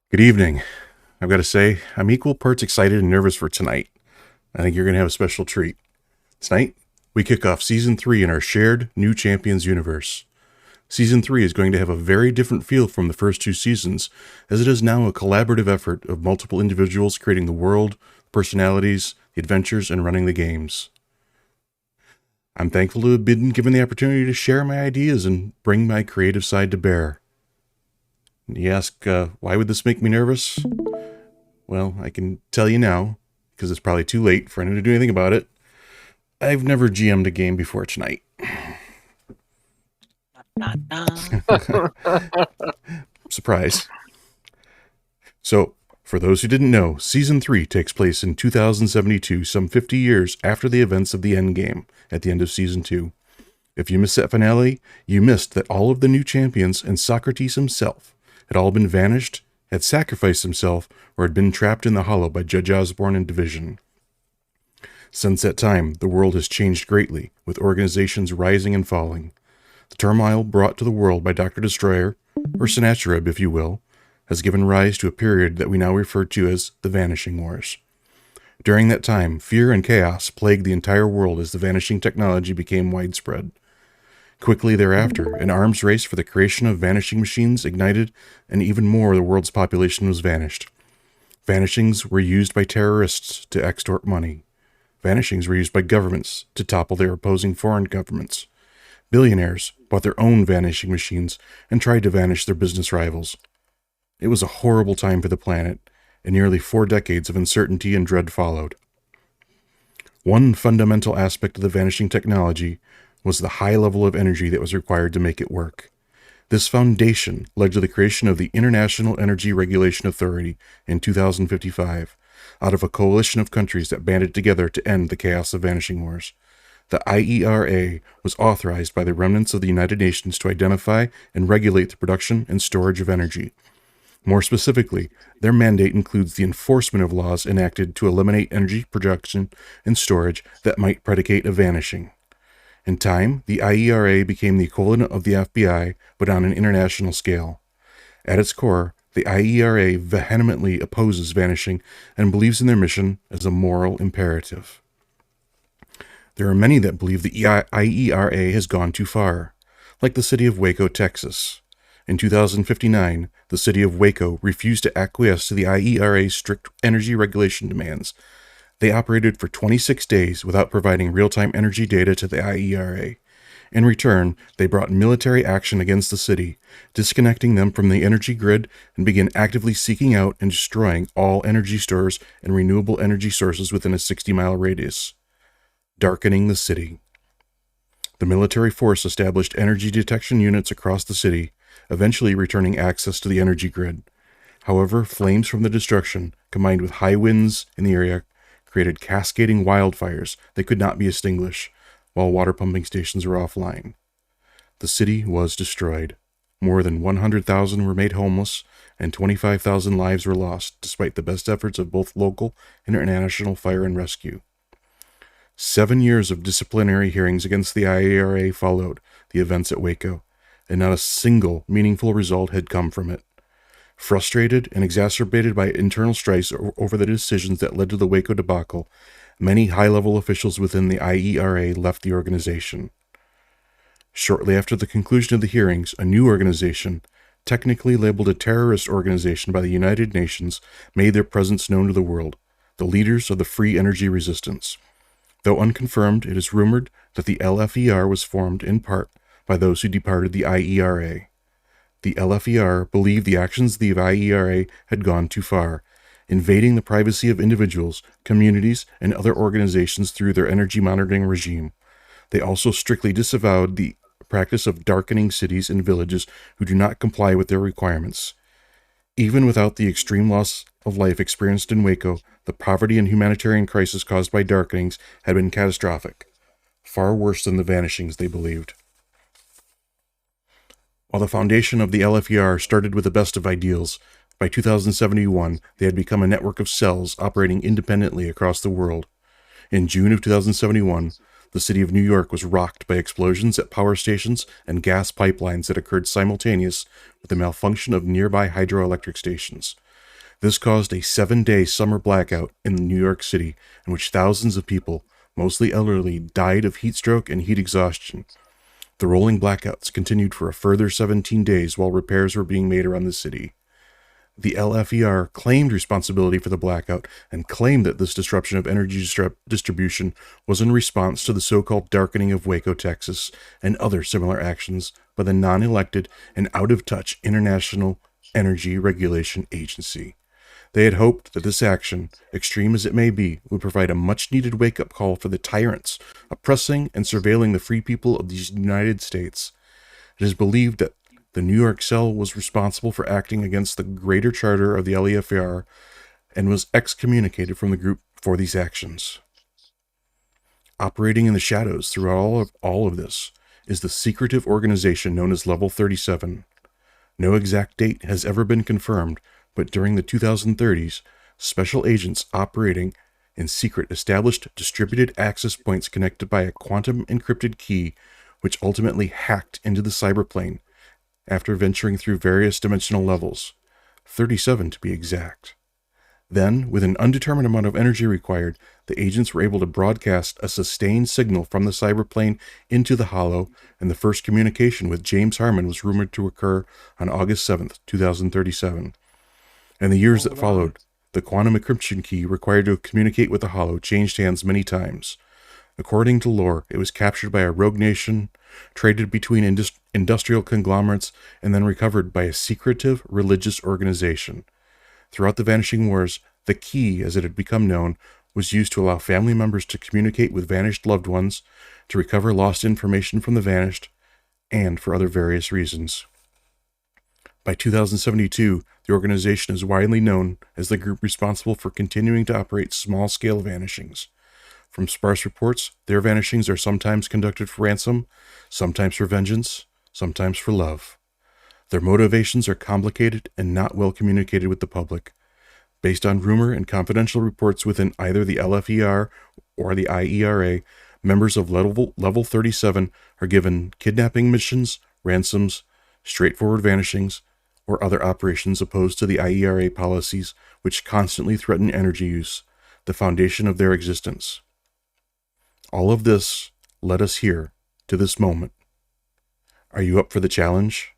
Good evening. I've got to say, I'm equal parts excited and nervous for tonight. I think you're going to have a special treat. Tonight, we kick off Season 3 in our shared New Champions universe. Season 3 is going to have a very different feel from the first two seasons, as it is now a collaborative effort of multiple individuals creating the world, personalities, the adventures, and running the games. I'm thankful to have been given the opportunity to share my ideas and bring my creative side to bear. You ask, why would this make me nervous? Well, I can tell you now, because it's probably too late for anyone to do anything about it. I've never GM'd a game before tonight. Surprise. So, for those who didn't know, Season 3 takes place in 2072, some 50 years after the events of the Endgame, at the end of Season 2. If you missed that finale, you missed that all of the new champions and Socrates himself had all been vanished, had sacrificed himself, or had been trapped in the Hollow by Judge Osborne and Division. Since that time, the world has changed greatly, with organizations rising and falling. The turmoil brought to the world by Dr. Destroyer, or Sennacherib if you will, has given rise to a period that we now refer to as the Vanishing Wars. During that time, fear and chaos plagued the entire world as the vanishing technology became widespread. Quickly thereafter, an arms race for the creation of vanishing machines ignited, and even more of the world's population was vanished. Vanishings were used by terrorists to extort money. Vanishings were used by governments to topple their opposing foreign governments. Billionaires bought their own vanishing machines and tried to vanish their business rivals. It was a horrible time for the planet, and nearly 4 decades of uncertainty and dread followed. One fundamental aspect of the vanishing technology was the high level of energy that was required to make it work. This foundation led to the creation of the International Energy Regulation Authority in 2055, out of a coalition of countries that banded together to end the chaos of vanishing wars. The IERA was authorized by the remnants of the United Nations to identify and regulate the production and storage of energy. More specifically, their mandate includes the enforcement of laws enacted to eliminate energy production and storage that might predicate a vanishing. In time, the IERA became the equivalent of the FBI, but on an international scale. At its core, the IERA vehemently opposes vanishing and believes in their mission as a moral imperative. There are many that believe the IERA has gone too far, like the city of Waco, Texas. In 2059, the city of Waco refused to acquiesce to the IERA's strict energy regulation demands. They operated for 26 days without providing real-time energy data to the IERA. In return, they brought military action against the city, disconnecting them from the energy grid, and began actively seeking out and destroying all energy stores and renewable energy sources within a 60-mile radius, darkening the city. The military force established energy detection units across the city, eventually returning access to the energy grid. However, flames from the destruction, combined with high winds in the area, created cascading wildfires that could not be extinguished, while water pumping stations were offline. The city was destroyed. More than 100,000 were made homeless, and 25,000 lives were lost, despite the best efforts of both local and international fire and rescue. 7 years of disciplinary hearings against the IARA followed the events at Waco, and not a single meaningful result had come from it. Frustrated and exacerbated by internal strife over the decisions that led to the Waco debacle, many high-level officials within the IERA left the organization. Shortly after the conclusion of the hearings, a new organization, technically labeled a terrorist organization by the United Nations, made their presence known to the world, the leaders of the Free Energy Resistance. Though unconfirmed, it is rumored that the LFER was formed in part by those who departed the IERA. The LFER believed the actions of the IERA had gone too far, invading the privacy of individuals, communities, and other organizations through their energy monitoring regime. They also strictly disavowed the practice of darkening cities and villages who do not comply with their requirements. Even without the extreme loss of life experienced in Waco, the poverty and humanitarian crisis caused by darkenings had been catastrophic, far worse than the vanishings they believed. While the foundation of the LFER started with the best of ideals, by 2071 they had become a network of cells operating independently across the world. In June of 2071, the city of New York was rocked by explosions at power stations and gas pipelines that occurred simultaneous with the malfunction of nearby hydroelectric stations. This caused a 7-day summer blackout in New York City, in which thousands of people, mostly elderly, died of heat stroke and heat exhaustion. The rolling blackouts continued for a further 17 days while repairs were being made around the city. The LFER claimed responsibility for the blackout and claimed that this disruption of energy distribution was in response to the so-called darkening of Waco, Texas, and other similar actions by the non-elected and out-of-touch International Energy Regulation Agency. They had hoped that this action, extreme as it may be, would provide a much-needed wake-up call for the tyrants oppressing and surveilling the free people of the United States. It is believed that the New York cell was responsible for acting against the greater charter of the LEFR and was excommunicated from the group for these actions. Operating in the shadows through all of this is the secretive organization known as Level 37. No exact date has ever been confirmed, but during the 2030s, special agents operating in secret established distributed access points connected by a quantum encrypted key, which ultimately hacked into the cyberplane after venturing through various dimensional levels, 37 to be exact. Then, with an undetermined amount of energy required, the agents were able to broadcast a sustained signal from the cyberplane into the hollow, and the first communication with James Harmon was rumored to occur on August 7th, 2037. In the years that followed, the quantum encryption key required to communicate with the hollow changed hands many times. According to lore, it was captured by a rogue nation, traded between industrial conglomerates, and then recovered by a secretive religious organization. Throughout the Vanishing Wars, the key, as it had become known, was used to allow family members to communicate with vanished loved ones, to recover lost information from the vanished, and for other various reasons. By 2072, the organization is widely known as the group responsible for continuing to operate small-scale vanishings. From sparse reports, their vanishings are sometimes conducted for ransom, sometimes for vengeance, sometimes for love. Their motivations are complicated and not well communicated with the public. Based on rumor and confidential reports within either the LFER or the IERA, members of Level 37 are given kidnapping missions, ransoms, straightforward vanishings, or other operations opposed to the IERA policies which constantly threaten energy use, the foundation of their existence. All of this led us here, to this moment. Are you up for the challenge?